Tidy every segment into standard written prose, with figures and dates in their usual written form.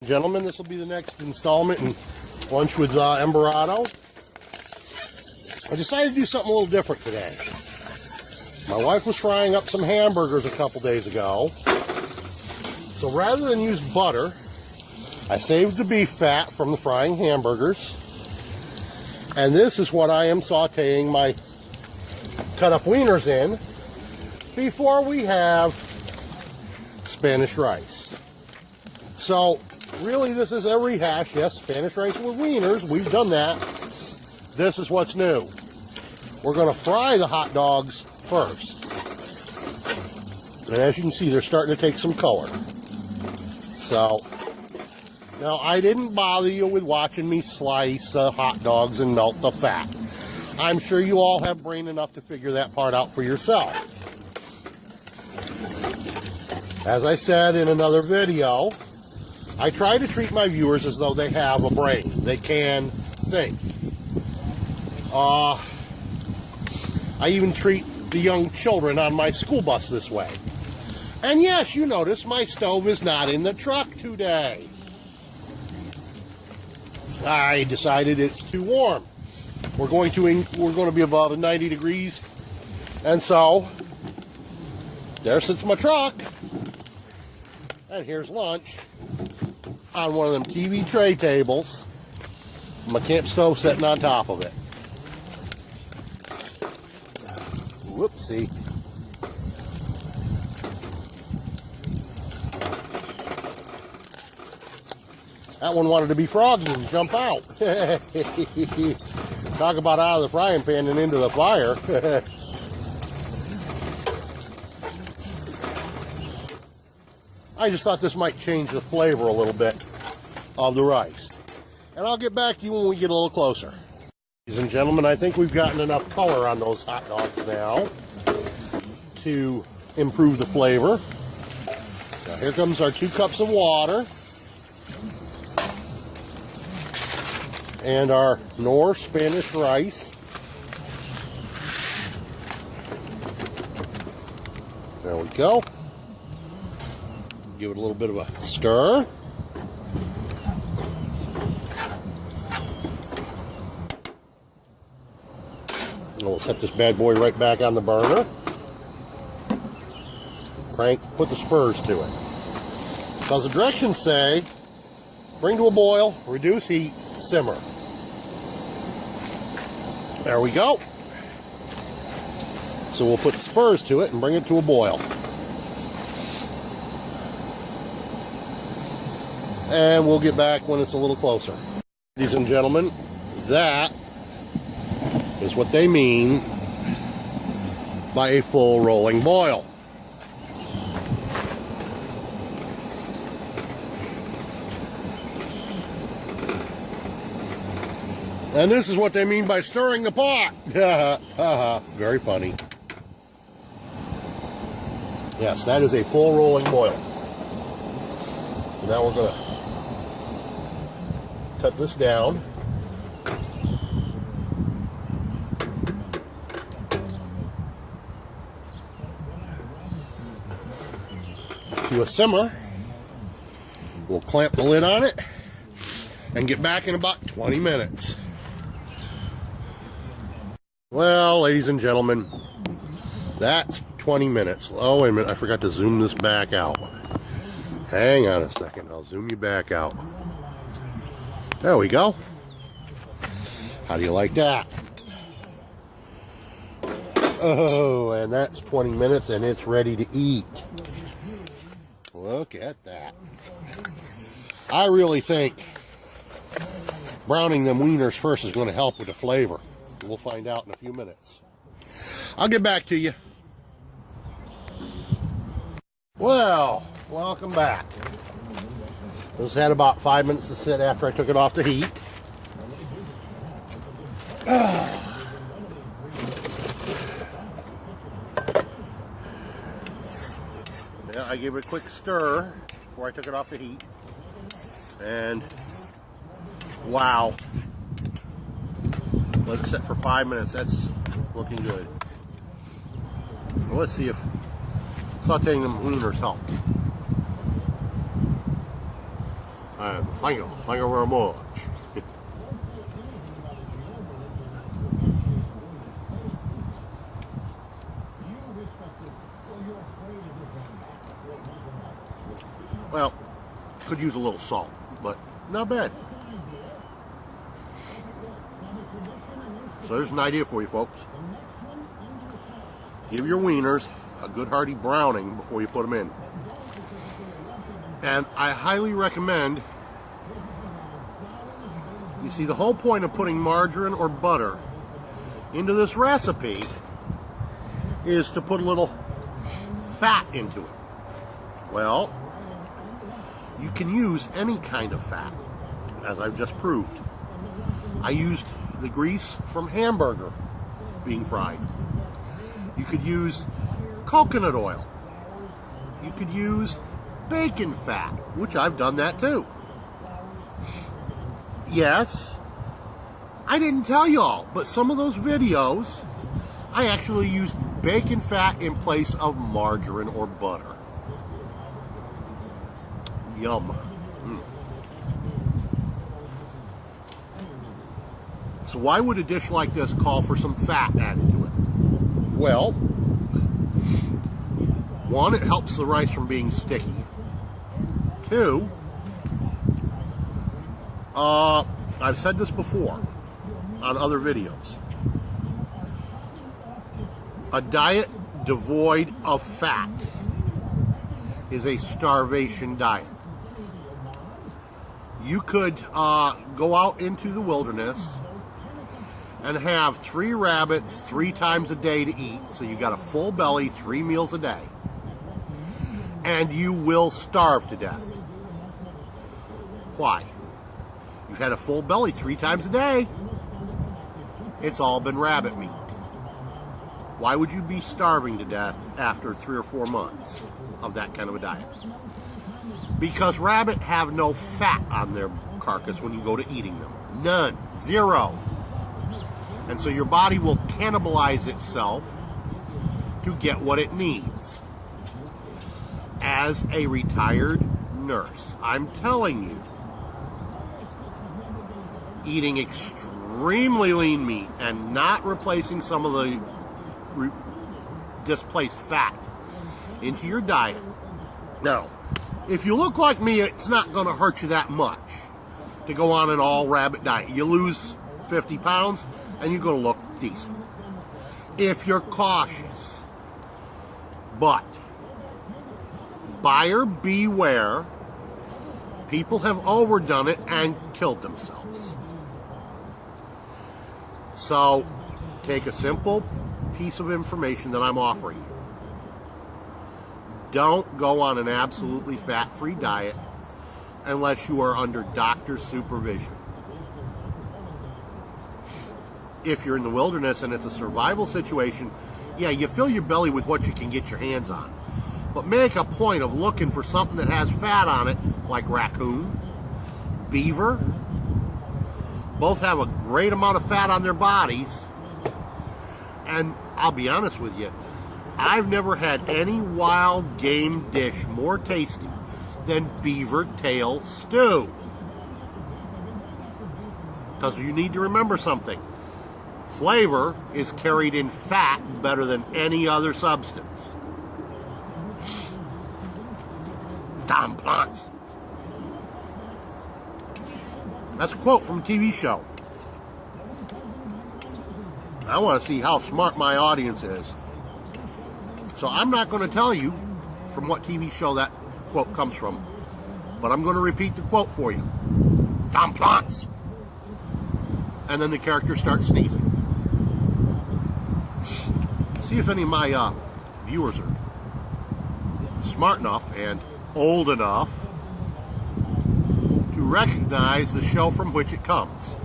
Gentlemen, this will be the next installment in Lunch with Emberado. I decided to do something a little different today. My wife was frying up some hamburgers a couple days ago. So rather than use butter, I saved the beef fat from the frying hamburgers. And this is what I am sauteing my cut up wieners in before we have Spanish rice. So really, this is a rehash. Yes, Spanish rice with wieners. We've done that. This is what's new. We're going to fry the hot dogs first. And as you can see, they're starting to take some color. So, now I didn't bother you with watching me slice hot dogs and melt the fat. I'm sure you all have brain enough to figure that part out for yourself. As I said in another video, I try to treat my viewers as though they have a brain. They can think. I even treat the young children on my school bus this way. And yes, you notice my stove is not in the truck today. I decided it's too warm. We're going to be above 90 degrees. And so, there sits my truck. And here's lunch on one of them TV tray tables. My camp stove sitting on top of it. Whoopsie. That one wanted to be froggy and jump out. Talk about out of the frying pan and into the fire. I just thought this might change the flavor a little bit of the rice. And I'll get back to you when we get a little closer. Ladies and gentlemen, I think we've gotten enough color on those hot dogs now to improve the flavor. Now here comes our 2 cups of water. And our Knorr Spanish rice. There we go. Give it a little bit of a stir. And we'll set this bad boy right back on the burner. Put the spurs to it. Because the directions say, bring to a boil, reduce heat, simmer. There we go. So we'll put spurs to it and bring it to a boil. And we'll get back when it's a little closer. Ladies and gentlemen, that is what they mean by a full rolling boil. And this is what they mean by stirring the pot. Very funny. Yes, that is a full rolling boil. So now we're going to cut this down. To a simmer. We'll clamp the lid on it and get back in about 20 minutes. Well, ladies and gentlemen, that's 20 minutes. Oh, wait a minute, I forgot to zoom this back out. Hang on a second, I'll zoom you back out. There we go. How do you like that? Oh, and that's 20 minutes and it's ready to eat. Look at that. I really think browning them wieners first is going to help with the flavor. We'll find out in a few minutes. I'll get back to you. Well, welcome back. This had about 5 minutes to sit after I took it off the heat. Yeah, I gave it a quick stir before I took it off the heat. And wow. Let it sit for 5 minutes. That's looking good. Well, let's see if sauteing them wieners helped. And thank you very much. Well, could use a little salt, but not bad. So there's an idea for you folks. Give your wieners a good hearty browning before you put them in. And I highly recommend, you see, the whole point of putting margarine or butter into this recipe is to put a little fat into it. Well, you can use any kind of fat, as I've just proved. I used the grease from hamburger being fried. You could use coconut oil. You could use bacon fat, which I've done that too. Yes, I didn't tell y'all, but some of those videos, I actually used bacon fat in place of margarine or butter. Yum. So why would a dish like this call for some fat added to it? Well, one, it helps the rice from being sticky. Two, I've said this before on other videos. A diet devoid of fat is a starvation diet. You could go out into the wilderness and have 3 rabbits 3 times a day to eat, so you got a full belly, 3 meals a day, and you will starve to death. Why? You've had a full belly 3 times a day. It's all been rabbit meat. Why would you be starving to death after 3 or 4 months of that kind of a diet? Because rabbit have no fat on their carcass when you go to eating them. None. Zero. And so your body will cannibalize itself to get what it needs. As a retired nurse, I'm telling you, eating extremely lean meat and not replacing some of the displaced fat into your diet. Now, if you look like me, it's not going to hurt you that much to go on an all rabbit diet. You lose 50 pounds and you're going to look decent if you're cautious. But buyer beware. People have overdone it and killed themselves. So take a simple piece of information that I'm offering you. Don't go on an absolutely fat-free diet unless you are under doctor's supervision. If you're in the wilderness and it's a survival situation, yeah, you fill your belly with what you can get your hands on. But make a point of looking for something that has fat on it, like raccoon, beaver. Both have a great amount of fat on their bodies. And I'll be honest with you, I've never had any wild game dish more tasty than beaver tail stew. Because you need to remember something. Flavor is carried in fat better than any other substance. Tom Plants. That's a quote from a TV show. I want to see how smart my audience is. So I'm not going to tell you from what TV show that quote comes from, but I'm going to repeat the quote for you. Tom Plants. And then the character starts sneezing. See if any of my viewers are smart enough and old enough to recognize the show from which it comes.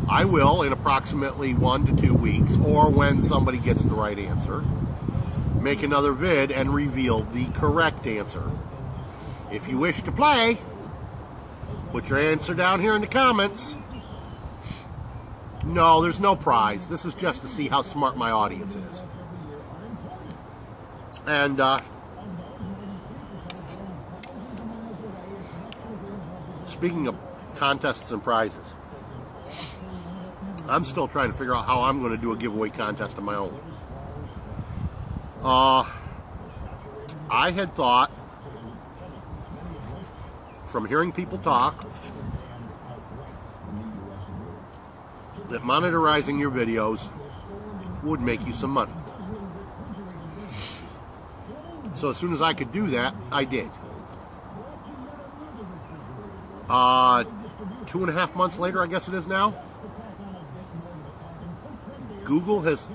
I will, in approximately 1 to 2 weeks, or when somebody gets the right answer, make another vid and reveal the correct answer. If you wish to play, put your answer down here in the comments. No, there's no prize. This is just to see how smart my audience is. And speaking of contests and prizes, I'm still trying to figure out how I'm going to do a giveaway contest of my own. I had thought, from hearing people talk, that monetizing your videos would make you some money. So as soon as I could do that, I did. 2.5 months later, I guess it is now, Google has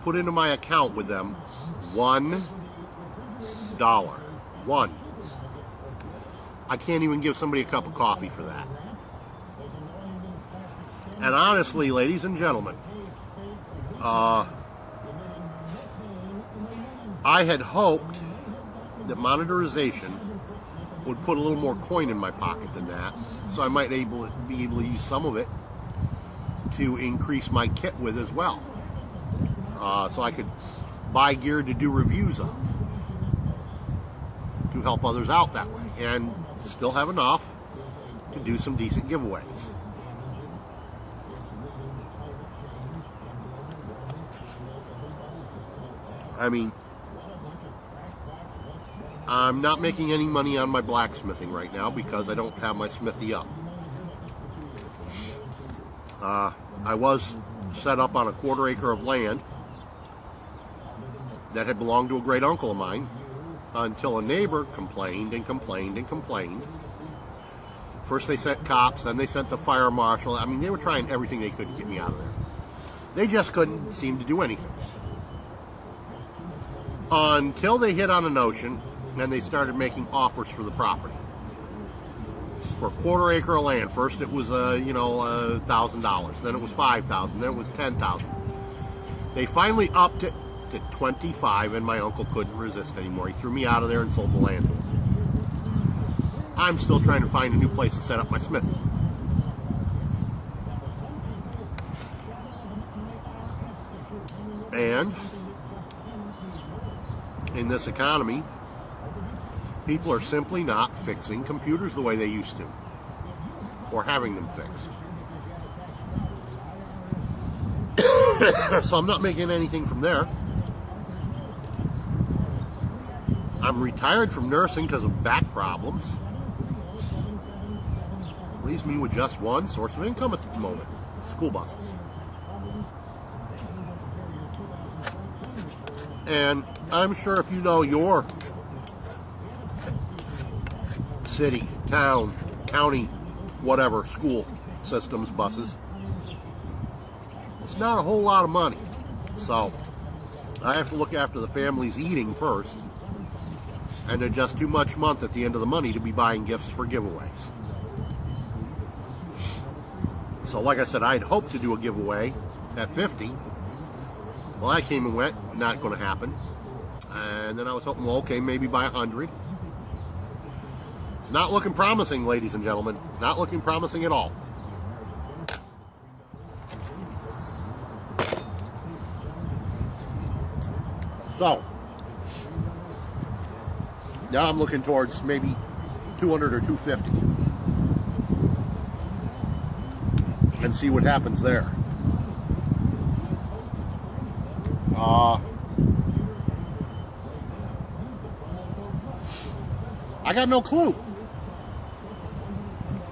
put into my account with them $1. One. I can't even give somebody a cup of coffee for that. And honestly, ladies and gentlemen, I had hoped that monetization would put a little more coin in my pocket than that, so I might be able to use some of it to increase my kit with as well, so I could buy gear to do reviews of, to help others out that way, and still have enough to do some decent giveaways. I mean, I'm not making any money on my blacksmithing right now because I don't have my smithy up. I was set up on a 1/4 acre of land that had belonged to a great uncle of mine until a neighbor complained and complained and complained. First they sent cops, then they sent the fire marshal. I mean, they were trying everything they could to get me out of there. They just couldn't seem to do anything. Until they hit on a notion and they started making offers for the property. For a 1/4 acre of land, first it was $1,000, then it was $5,000, then it was $10,000. They finally upped it to $25,000, and my uncle couldn't resist anymore. He threw me out of there and sold the land. I'm still trying to find a new place to set up my smithy. And in this economy, people are simply not fixing computers the way they used to, or having them fixed. So I'm not making anything from there. I'm retired from nursing because of back problems. Leaves me with just one source of income at the moment: school buses. And I'm sure if you know your city, town, county, whatever, school systems, buses, it's not a whole lot of money. So I have to look after the family's eating first, and they're just too much month at the end of the money to be buying gifts for giveaways. So like I said, I'd hoped to do a giveaway at 50. Well, I came and went, not going to happen. And then I was hoping, well, okay, maybe by 100. It's not looking promising, ladies and gentlemen. Not looking promising at all. So, now I'm looking towards maybe 200 or 250. And see what happens there. I got no clue.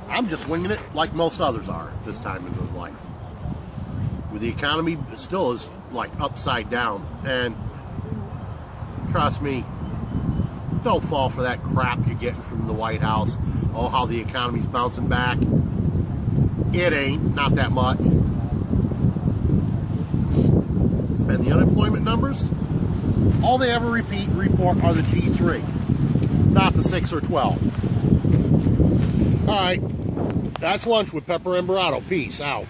I'm just winging it like most others are at this time in their life. With the economy still is like upside down, and trust me, don't fall for that crap you're getting from the White House. Oh, how the economy's bouncing back. It ain't, not that much. And the unemployment numbers, all they ever report are the G3, not the 6 or 12. All right, that's lunch with Pepper Embarado. Peace out.